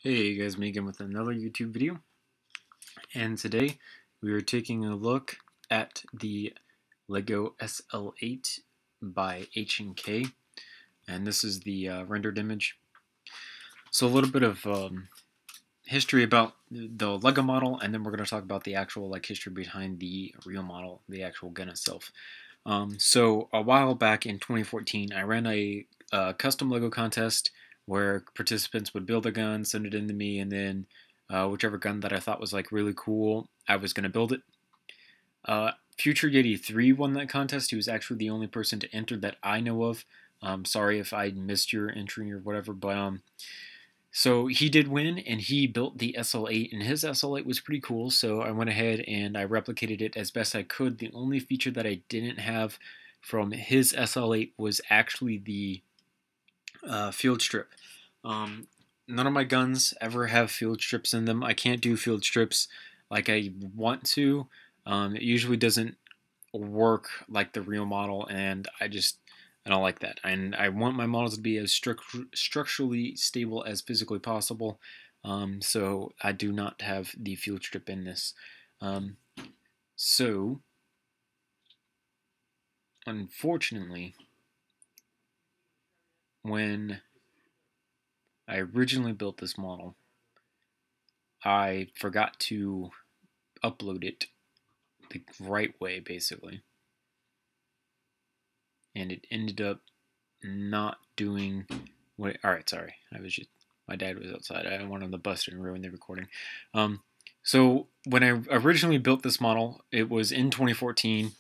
Hey guys, me again with another YouTube video, and today we are taking a look at the Lego SL8 by H&K, and this is the rendered image. So a little bit of history about the Lego model, and then we're going to talk about the actual history behind the real model, the actual gun itself. So a while back in 2014, I ran a custom Lego contest where participants would build a gun, send it in to me, and then whichever gun that I thought was really cool, I was going to build it. FutureYeti3 won that contest. He was actually the only person to enter that I know of. Sorry if I missed your entry or whatever, but so he did win, and he built the SL8, and his SL8 was pretty cool, so I went ahead and I replicated it as best I could. The only feature that I didn't have from his SL8 was actually the field strip. None of my guns ever have field strips in them. I can't do field strips like I want to. It usually doesn't work like the real model, and I don't like that. And I want my models to be as structurally stable as physically possible. So I do not have the field strip in this. So unfortunately, when I originally built this model, I forgot to upload it the right way, basically. And it ended up not doing what. Alright, sorry. My dad was outside. I didn't want him to bust and ruin the recording. So when I originally built this model, it was in 2014,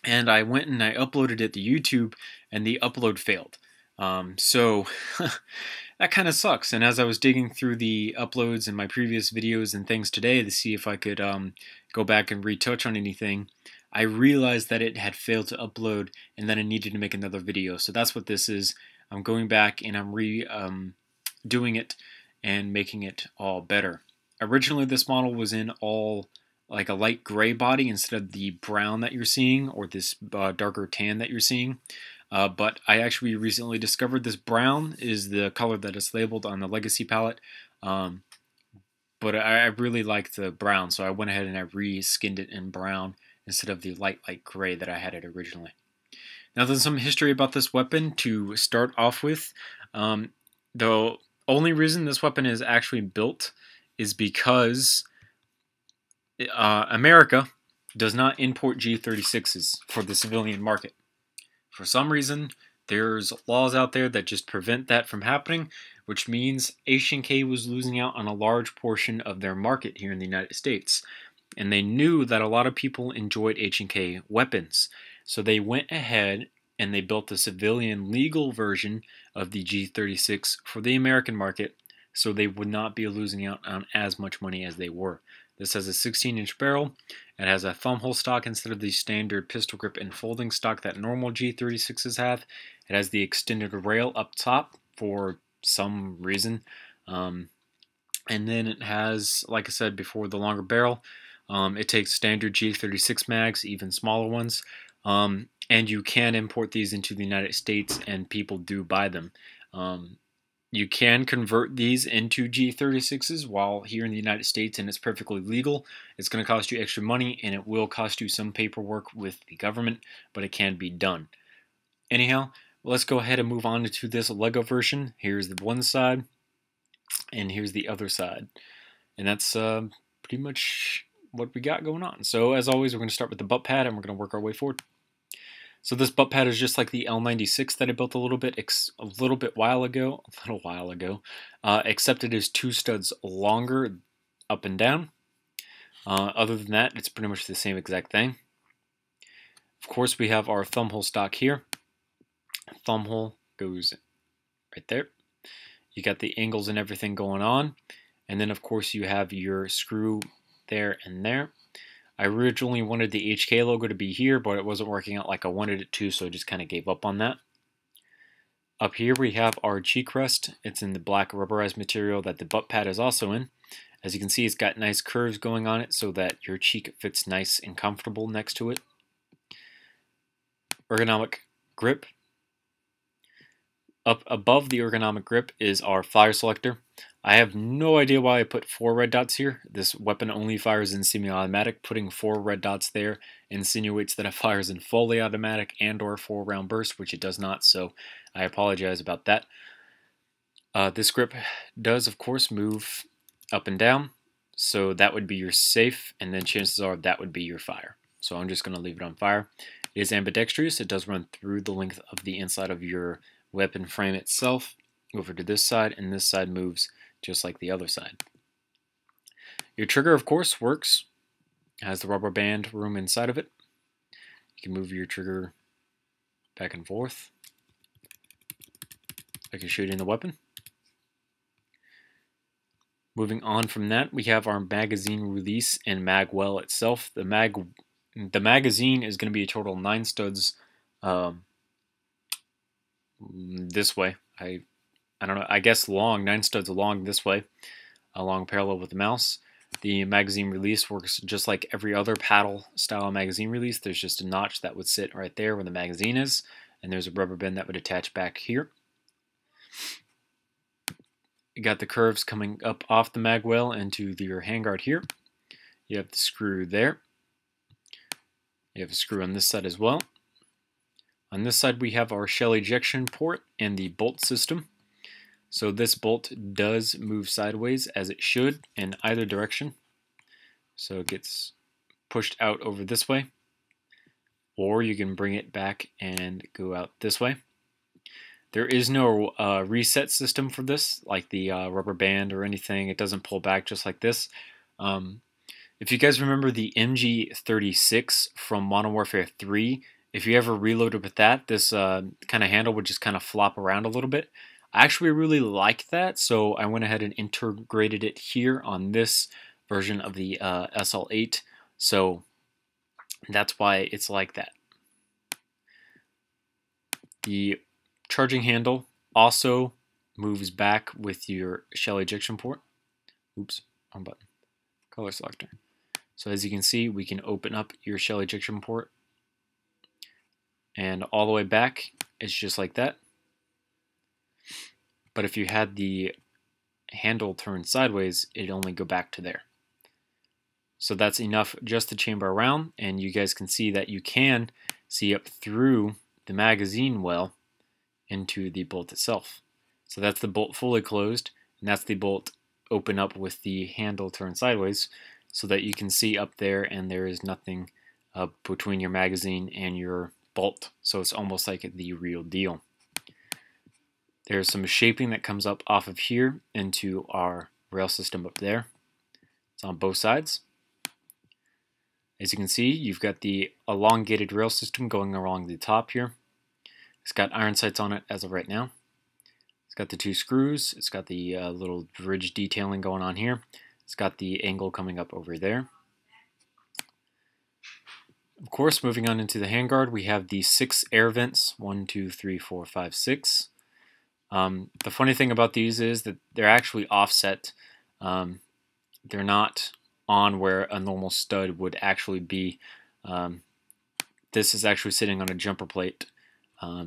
and I went and I uploaded it to YouTube, and the upload failed. So that kind of sucks. And as I was digging through the uploads in my previous videos and things today to see if I could go back and retouch on anything, I realized that it had failed to upload, and then I needed to make another video. So that's what this is. I'm going back and I'm doing it and making it all better. Originally, this model was in all like a light gray body instead of the brown that you're seeing, or this darker tan that you're seeing. But I actually recently discovered this brown is the color that is labeled on the Legacy palette. But I really like the brown, so I went ahead and I re-skinned it in brown instead of the light gray that I had it originally. Now there's some history about this weapon to start off with. The only reason this weapon is actually built is because America does not import G36s for the civilian market. For some reason, there's laws out there that just prevent that from happening, which means H&K was losing out on a large portion of their market here in the United States. And they knew that a lot of people enjoyed H&K weapons. So they went ahead and they built a civilian legal version of the G36 for the American market, so they would not be losing out on as much money as they were. This has a 16-inch barrel. It has a thumb hole stock instead of the standard pistol grip and folding stock that normal G36s have. It has the extended rail up top for some reason. And then it has, like I said before, the longer barrel. It takes standard G36 mags, even smaller ones. And you can import these into the United States, and people do buy them. You can convert these into G36s while here in the United States, and it's perfectly legal. It's going to cost you extra money, and it will cost you some paperwork with the government, but it can be done. Anyhow, let's go ahead and move on to this Lego version. Here's the one side, and here's the other side. And that's pretty much what we got going on. So as always, we're going to start with the butt pad, and we're going to work our way forward. So this butt pad is just like the L96 that I built a little while ago, except it is 2 studs longer up and down. Other than that, it's pretty much the same exact thing. Of course, we have our thumb hole stock here. Thumb hole goes right there. You got the angles and everything going on. And then, of course, you have your screw there and there. I originally wanted the HK logo to be here, but it wasn't working out like I wanted it to, so I just kind of gave up on that. Up here we have our cheek rest. It's in the black rubberized material that the butt pad is also in. As you can see, it's got nice curves going on it so that your cheek fits nice and comfortable next to it. Ergonomic grip. Up above the ergonomic grip is our fire selector. I have no idea why I put 4 red dots here. This weapon only fires in semi-automatic. Putting 4 red dots there insinuates that it fires in fully automatic and or 4-round burst, which it does not, so I apologize about that. This grip does, of course, move up and down, so that would be your safe, and then chances are that would be your fire. So I'm just going to leave it on fire. It is ambidextrous. It does run through the length of the inside of your weapon frame itself, over to this side, and this side moves just like the other side. Your trigger, of course, works. It has the rubber band room inside of it. You can move your trigger back and forth like you're shooting the weapon. Moving on from that, we have our magazine release and mag well itself. The magazine is going to be a total 9 studs this way. I don't know, I guess long, 9 studs along this way, along parallel with the mouse. The magazine release works just like every other paddle style magazine release. There's just a notch that would sit right there where the magazine is, and there's a rubber band that would attach back here. You got the curves coming up off the mag well into your handguard here. You have the screw there. You have a screw on this side as well. On this side we have our shell ejection port and the bolt system. So this bolt does move sideways as it should in either direction. So it gets pushed out over this way, or you can bring it back and go out this way. There is no reset system for this, like the rubber band or anything. It doesn't pull back just like this. If you guys remember the G36 from Modern Warfare 3, if you ever reloaded with that, this kind of handle would just kind of flop around a little bit. I actually really like that, so I went ahead and integrated it here on this version of the SL8, so that's why it's like that. The charging handle also moves back with your shell ejection port. Oops, wrong button. Color selector. So as you can see, we can open up your shell ejection port, and all the way back, it's just like that. But if you had the handle turned sideways, it'd only go back to there. So that's enough just to chamber around, and you guys can see that you can see up through the magazine well into the bolt itself. So that's the bolt fully closed, and that's the bolt open up with the handle turned sideways, so that you can see up there and there is nothing between your magazine and your bolt. So it's almost like the real deal. There's some shaping that comes up off of here into our rail system up there. It's on both sides. As you can see, you've got the elongated rail system going along the top here. It's got iron sights on it as of right now. It's got the 2 screws. It's got the little bridge detailing going on here. It's got the angle coming up over there. Of course, moving on into the handguard, we have the 6 air vents. 1, 2, 3, 4, 5, 6. The funny thing about these is that they're actually offset. They're not on where a normal stud would actually be. This is actually sitting on a jumper plate.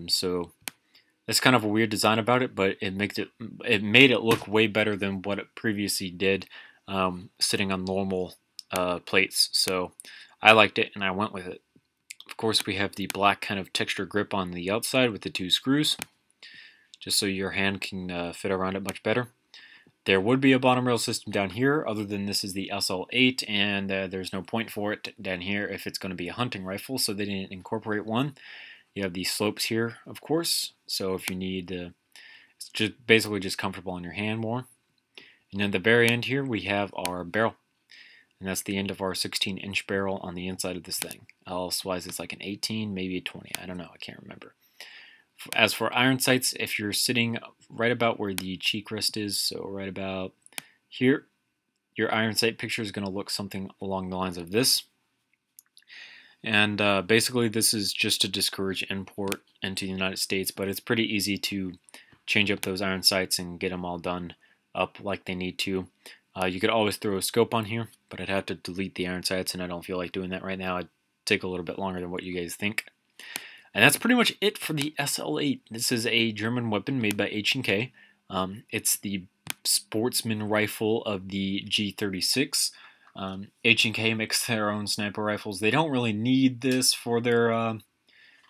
So that's kind of a weird design about it, but it made it look way better than what it previously did, sitting on normal plates. So I liked it and I went with it. Of course, we have the black kind of texture grip on the outside with the 2 screws, just so your hand can fit around it much better. There would be a bottom rail system down here, other than this is the SL8, and there's no point for it down here if it's going to be a hunting rifle, so they didn't incorporate one. You have these slopes here, of course, so if you need, it's just basically just comfortable on your hand more. And then at the very end here, we have our barrel, and that's the end of our 16-inch barrel on the inside of this thing. Elsewise, it's like an 18, maybe a 20, I don't know, I can't remember. As for iron sights, if you're sitting right about where the cheek rest is, so right about here, your iron sight picture is going to look something along the lines of this. And basically this is just to discourage import into the United States, but it's pretty easy to change up those iron sights and get them all done up like they need to. You could always throw a scope on here, but I'd have to delete the iron sights, and I don't feel like doing that right now. It'd take a little bit longer than what you guys think. And that's pretty much it for the SL8. This is a German weapon made by H&K. It's the sportsman rifle of the G36. H&K makes their own sniper rifles. They don't really need this for their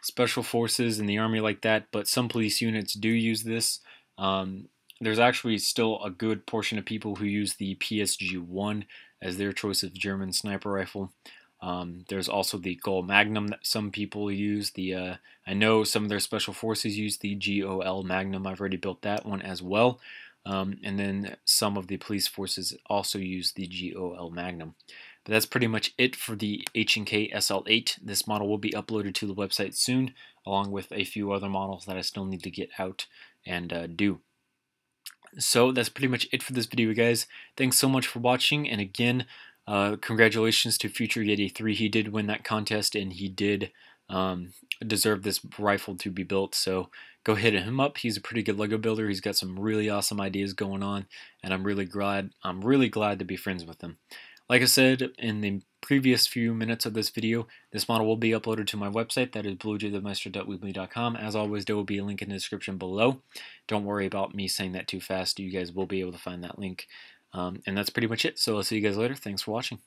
special forces in the army like that, but some police units do use this. There's actually still a good portion of people who use the PSG-1 as their choice of German sniper rifle. There's also the Gol Magnum that some people use. I know some of their special forces use the GOL Magnum. I've already built that one as well. And then some of the police forces also use the GOL Magnum. But that's pretty much it for the H&K SL8. This model will be uploaded to the website soon, along with a few other models that I still need to get out and do. So that's pretty much it for this video, guys. Thanks so much for watching, and again, congratulations to FutureYeti3. He did win that contest, and he did deserve this rifle to be built, so go hit him up. He's a pretty good Lego builder. He's got some really awesome ideas going on, and I'm really glad to be friends with him. Like I said in the previous few minutes of this video, this model will be uploaded to my website. That is bluejaythemeister.weebly.com. As always, there will be a link in the description below. Don't worry about me saying that too fast. You guys will be able to find that link. And that's pretty much it. So I'll see you guys later. Thanks for watching.